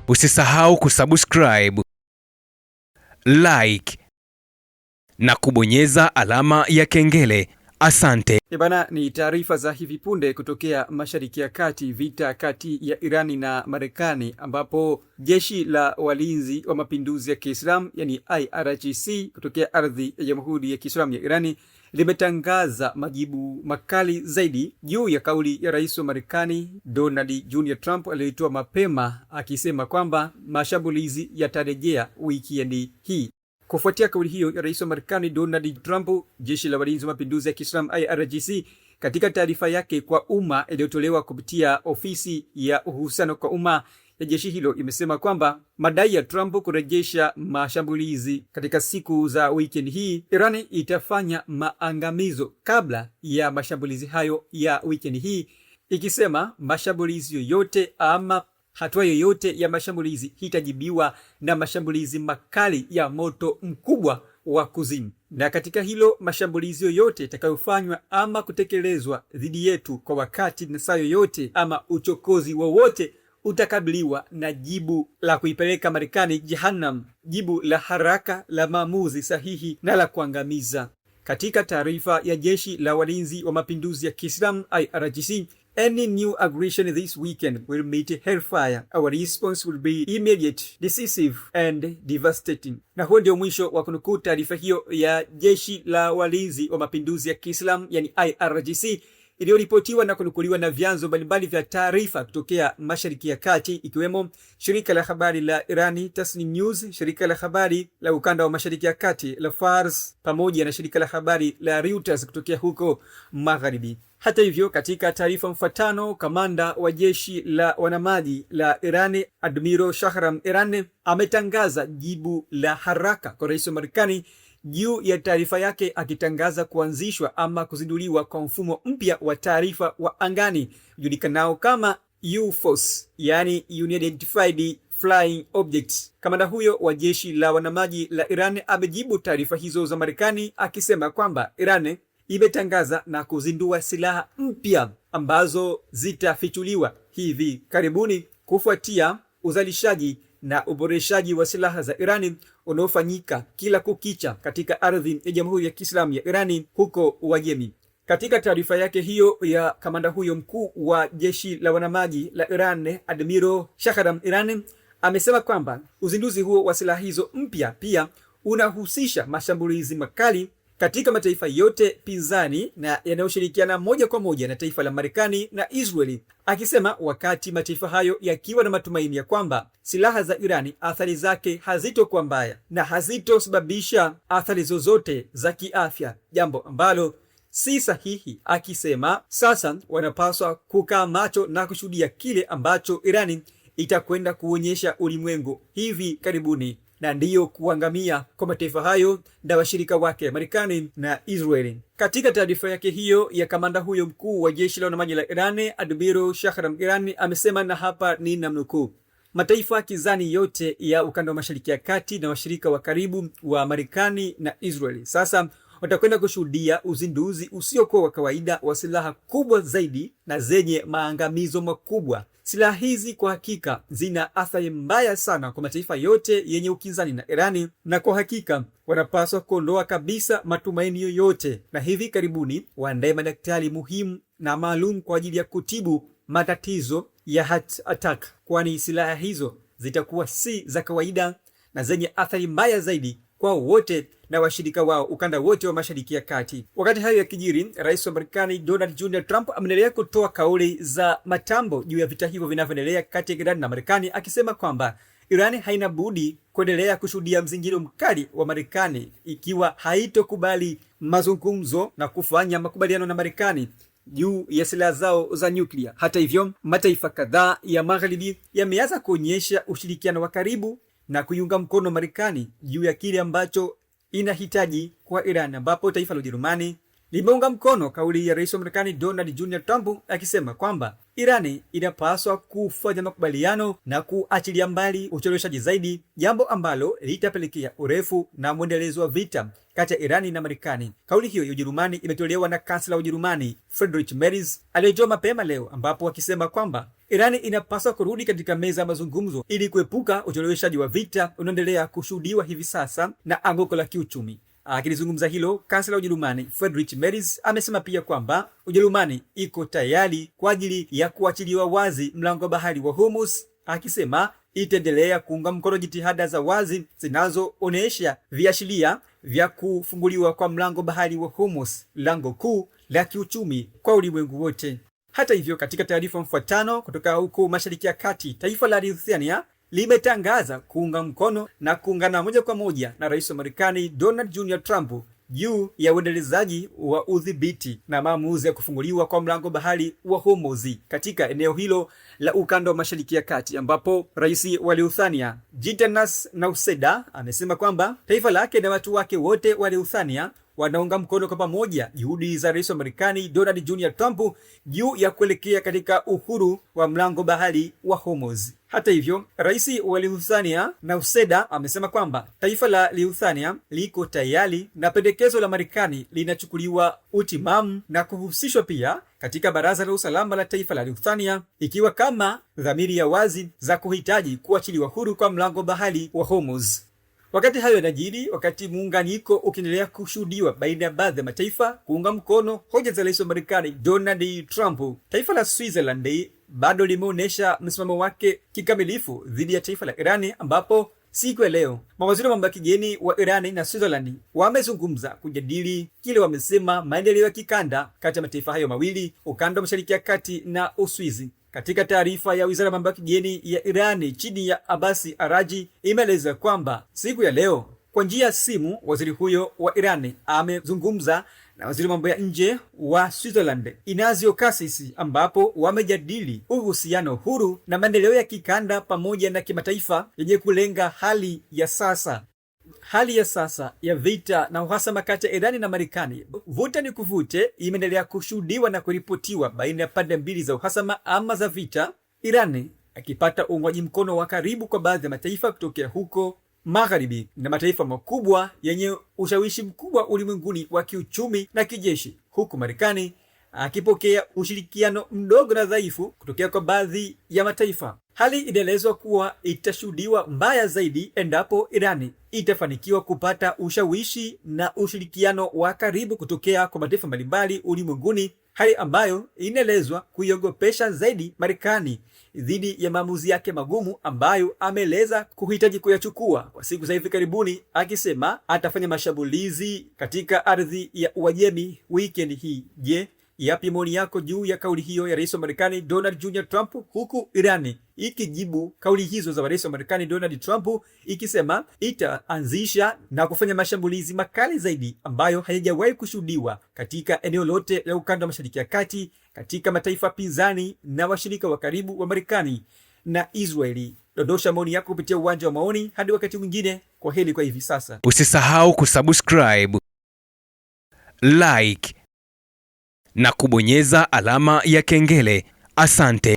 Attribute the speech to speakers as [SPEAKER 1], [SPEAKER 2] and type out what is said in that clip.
[SPEAKER 1] Usisahau kusubscribe, like na kubonyeza alama ya kengele. Asante.
[SPEAKER 2] Bana, ni taarifa za hivi punde kutokea Mashariki ya Kati, vita kati ya Irani na Marekani, ambapo jeshi la walinzi wa mapinduzi ya Kiislamu yani IRGC kutokea ardhi ya Jamhuri ya Kiislamu ya Irani limetangaza majibu makali zaidi juu ya kauli ya rais wa Marekani Donald Junior Trump aliyoitoa mapema akisema kwamba mashambulizi yatarejea wikendi hii. Kufuatia kauli hiyo ya rais wa Marekani Donald Trump, jeshi la walinzi wa mapinduzi ya Kiislamu IRGC katika taarifa yake kwa umma iliyotolewa kupitia ofisi ya uhusiano kwa umma ya jeshi hilo imesema kwamba madai ya Trump kurejesha mashambulizi katika siku za weekend hii, Irani itafanya maangamizo kabla ya mashambulizi hayo ya weekend hii, ikisema mashambulizi yoyote ama hatua yoyote ya mashambulizi hitajibiwa na mashambulizi makali ya moto mkubwa wa kuzimu. Na katika hilo, mashambulizi yoyote yatakayofanywa ama kutekelezwa dhidi yetu kwa wakati na saa yoyote ama uchokozi wowote utakabiliwa na jibu la kuipeleka Marekani jehannam, jibu la haraka, la maamuzi sahihi na la kuangamiza. Katika taarifa ya jeshi la walinzi wa mapinduzi ya Kiislamu IRGC, any new aggression this weekend will meet hellfire. Our response will be immediate, decisive and devastating. Na huo ndio mwisho wa kunukuu taarifa hiyo ya jeshi la walinzi wa mapinduzi ya Kiislamu yani IRGC iliyoripotiwa na kunukuliwa na vyanzo mbalimbali vya taarifa kutokea Mashariki ya Kati, ikiwemo shirika la habari la Irani Tasnim News, shirika la habari la ukanda wa Mashariki ya Kati la Fars, pamoja na shirika la habari la Reuters kutokea huko Magharibi. Hata hivyo, katika taarifa mfatano, kamanda wa jeshi la wanamaji la Irani Admiral Shahram Irani ametangaza jibu la haraka kwa rais wa Marekani juu ya taarifa yake, akitangaza kuanzishwa ama kuzinduliwa kwa mfumo mpya wa taarifa wa angani julikanao kama UFOS, yani Unidentified Flying Objects. Kamanda huyo wa jeshi la wanamaji la Iran amejibu taarifa hizo za Marekani akisema kwamba Iran imetangaza na kuzindua silaha mpya ambazo zitafichuliwa hivi karibuni kufuatia uzalishaji na uboreshaji wa silaha za Irani unaofanyika kila kukicha katika ardhi ya Jamhuri ya Kiislamu ya Irani huko Uajemi. Katika taarifa yake hiyo ya kamanda huyo mkuu wa jeshi la wanamaji la Iran Admiral Shahram Irani amesema kwamba uzinduzi huo wa silaha hizo mpya pia unahusisha mashambulizi makali katika mataifa yote pinzani na yanayoshirikiana moja kwa moja na taifa la Marekani na Israeli, akisema wakati mataifa hayo yakiwa na matumaini ya kwamba silaha za Irani athari zake hazitokuwa mbaya na hazitosababisha athari zozote za kiafya, jambo ambalo si sahihi, akisema sasa wanapaswa kukaa macho na kushuhudia kile ambacho Irani itakwenda kuonyesha ulimwengu hivi karibuni, na ndiyo kuangamia kwa mataifa hayo na washirika wake Marekani na Israeli. Katika taarifa yake hiyo ya kamanda huyo mkuu wa jeshi la wanamaji la Irani Admiral Shahram Irani amesema, na hapa ni namnukuu, mataifa kizani yote ya ukanda wa Mashariki ya Kati na washirika wa karibu wa Marekani na Israeli sasa watakwenda kushuhudia uzinduzi usiokuwa wa kawaida wa silaha kubwa zaidi na zenye maangamizo makubwa. Silaha hizi kwa hakika zina athari mbaya sana kwa mataifa yote yenye ukinzani na Irani, na kwa hakika wanapaswa kuondoa kabisa matumaini yoyote, na hivi karibuni waandae madaktari muhimu na maalum kwa ajili ya kutibu matatizo ya heart attack, kwani silaha hizo zitakuwa si za kawaida na zenye athari mbaya zaidi kwa wote na washirika wao ukanda wote wa Mashariki ya Kati. Wakati hayo yakijiri, rais wa Marekani Donald Junior Trump ameendelea kutoa kauli za matambo juu ya vita hivyo vinavyoendelea kati ya Iran na Marekani, akisema kwamba Iran haina budi kuendelea kushuhudia mzingiro mkali wa Marekani ikiwa haitokubali mazungumzo na kufanya makubaliano na Marekani juu ya silaha zao za nyuklia. Hata hivyo, mataifa kadhaa ya Magharibi yameanza kuonyesha ushirikiano wa karibu na kuiunga mkono Marekani juu ya kile ambacho inahitaji kwa Iran, ambapo taifa la Ujerumani limeunga mkono kauli ya rais wa Marekani Donald Junior Trump akisema kwamba Irani inapaswa kufanya makubaliano na kuachilia mbali ucheleweshaji zaidi, jambo ambalo litapelekea urefu na mwendelezo wa vita kati ya Irani na Marekani. Kauli hiyo ya Ujerumani imetolewa na kansela wa Ujerumani Friedrich Merz aliyetoa mapema leo, ambapo akisema kwamba Irani inapaswa kurudi katika meza ya mazungumzo ili kuepuka ucheleweshaji wa vita unaoendelea kushuhudiwa hivi sasa na anguko la kiuchumi. Akilizungumza hilo, kansela wa Ujerumani Friedrich Merz amesema pia kwamba Ujerumani iko tayari kwa ajili ya kuachiliwa wazi mlango wa bahari wa Hormuz, akisema itaendelea kuunga mkono jitihada za wazi zinazoonyesha viashiria vya kufunguliwa kwa mlango bahari wa Hormuz, lango kuu la kiuchumi kwa ulimwengu wote. Hata hivyo, katika taarifa mfuatano kutoka huko Mashariki ya Kati, taifa la Lithuania limetangaza kuunga mkono na kuungana moja kwa moja na rais wa Marekani Donald Jr. Trump juu ya uendelezaji wa udhibiti na maamuzi ya kufunguliwa kwa mlango bahari wa Hormuz katika eneo hilo la ukanda wa Mashariki ya Kati, ambapo rais wa Lithuania Gitanas Nausėda amesema kwamba taifa lake na watu wake wote wa Lithuania wanaunga mkono kwa pamoja juhudi za rais wa Marekani Donald Jr. Trump juu ya kuelekea katika uhuru wa mlango bahari wa Hormuz. Hata hivyo, rais wa Lithuania Nausėda amesema kwamba taifa la Lithuania liko tayari na pendekezo la Marekani linachukuliwa utimamu na kuhusishwa pia katika Baraza la Usalama la taifa la Lithuania, ikiwa kama dhamiri ya wazi za kuhitaji kuachiliwa huru kwa mlango bahari wa Hormuz. Wakati hayo yanajiri, wakati muunganiko ukiendelea kushuhudiwa baina ya baadhi ya mataifa kuunga mkono hoja za rais wa Marekani Donald Trump, taifa la Switzerland bado limeonyesha msimamo wake kikamilifu dhidi ya taifa la Irani, ambapo siku ya leo mawaziri wa mambo ya kigeni wa Irani na Switzerland wamezungumza kujadili kile wamesema maendeleo ya kikanda kati ya mataifa hayo mawili, ukanda wa Mashariki ya Kati na Uswizi. Katika taarifa ya wizara ya mambo ya kigeni ya Irani chini ya Abbas Araghchi imeeleza kwamba siku ya leo kwa njia ya simu waziri huyo wa Irani amezungumza na waziri wa mambo ya nje wa Switzerland Ignazio Cassis, ambapo wamejadili uhusiano huru na maendeleo ya kikanda pamoja na kimataifa yenye kulenga hali ya sasa ya vita na uhasama kati ya Irani na Marekani. Vuta ni kuvute imeendelea kushuhudiwa na kuripotiwa baina ya pande mbili za uhasama ama za vita, Irani akipata uungwaji mkono wa karibu kwa baadhi ya mataifa kutokea huko magharibi na mataifa makubwa yenye ushawishi mkubwa ulimwenguni wa kiuchumi na kijeshi, huku Marekani akipokea ushirikiano mdogo na dhaifu kutokea kwa baadhi ya mataifa. Hali inaelezwa kuwa itashuhudiwa mbaya zaidi endapo Irani itafanikiwa kupata ushawishi na ushirikiano wa karibu kutokea kwa mataifa mbalimbali ulimwenguni, hali ambayo inaelezwa kuiogopesha zaidi Marekani dhidi ya maamuzi yake magumu ambayo ameeleza kuhitaji kuyachukua kwa siku za hivi karibuni, akisema atafanya mashambulizi katika ardhi ya Uajemi weekend hii. Je, yapi maoni yako juu ya kauli hiyo ya rais wa Marekani Donald Jr. Trump, huku Irani ikijibu kauli hizo za rais wa Marekani Donald Trump ikisema itaanzisha na kufanya mashambulizi makali zaidi ambayo hayajawahi kushuhudiwa katika eneo lote la ukanda wa Mashariki ya Kati, katika mataifa pinzani na washirika wa karibu wa Marekani na Israeli. Dondosha maoni yako kupitia uwanja wa maoni. Hadi wakati mwingine, kwa heri kwa hivi sasa.
[SPEAKER 1] Usisahau kusubscribe, like na kubonyeza alama ya kengele. Asante.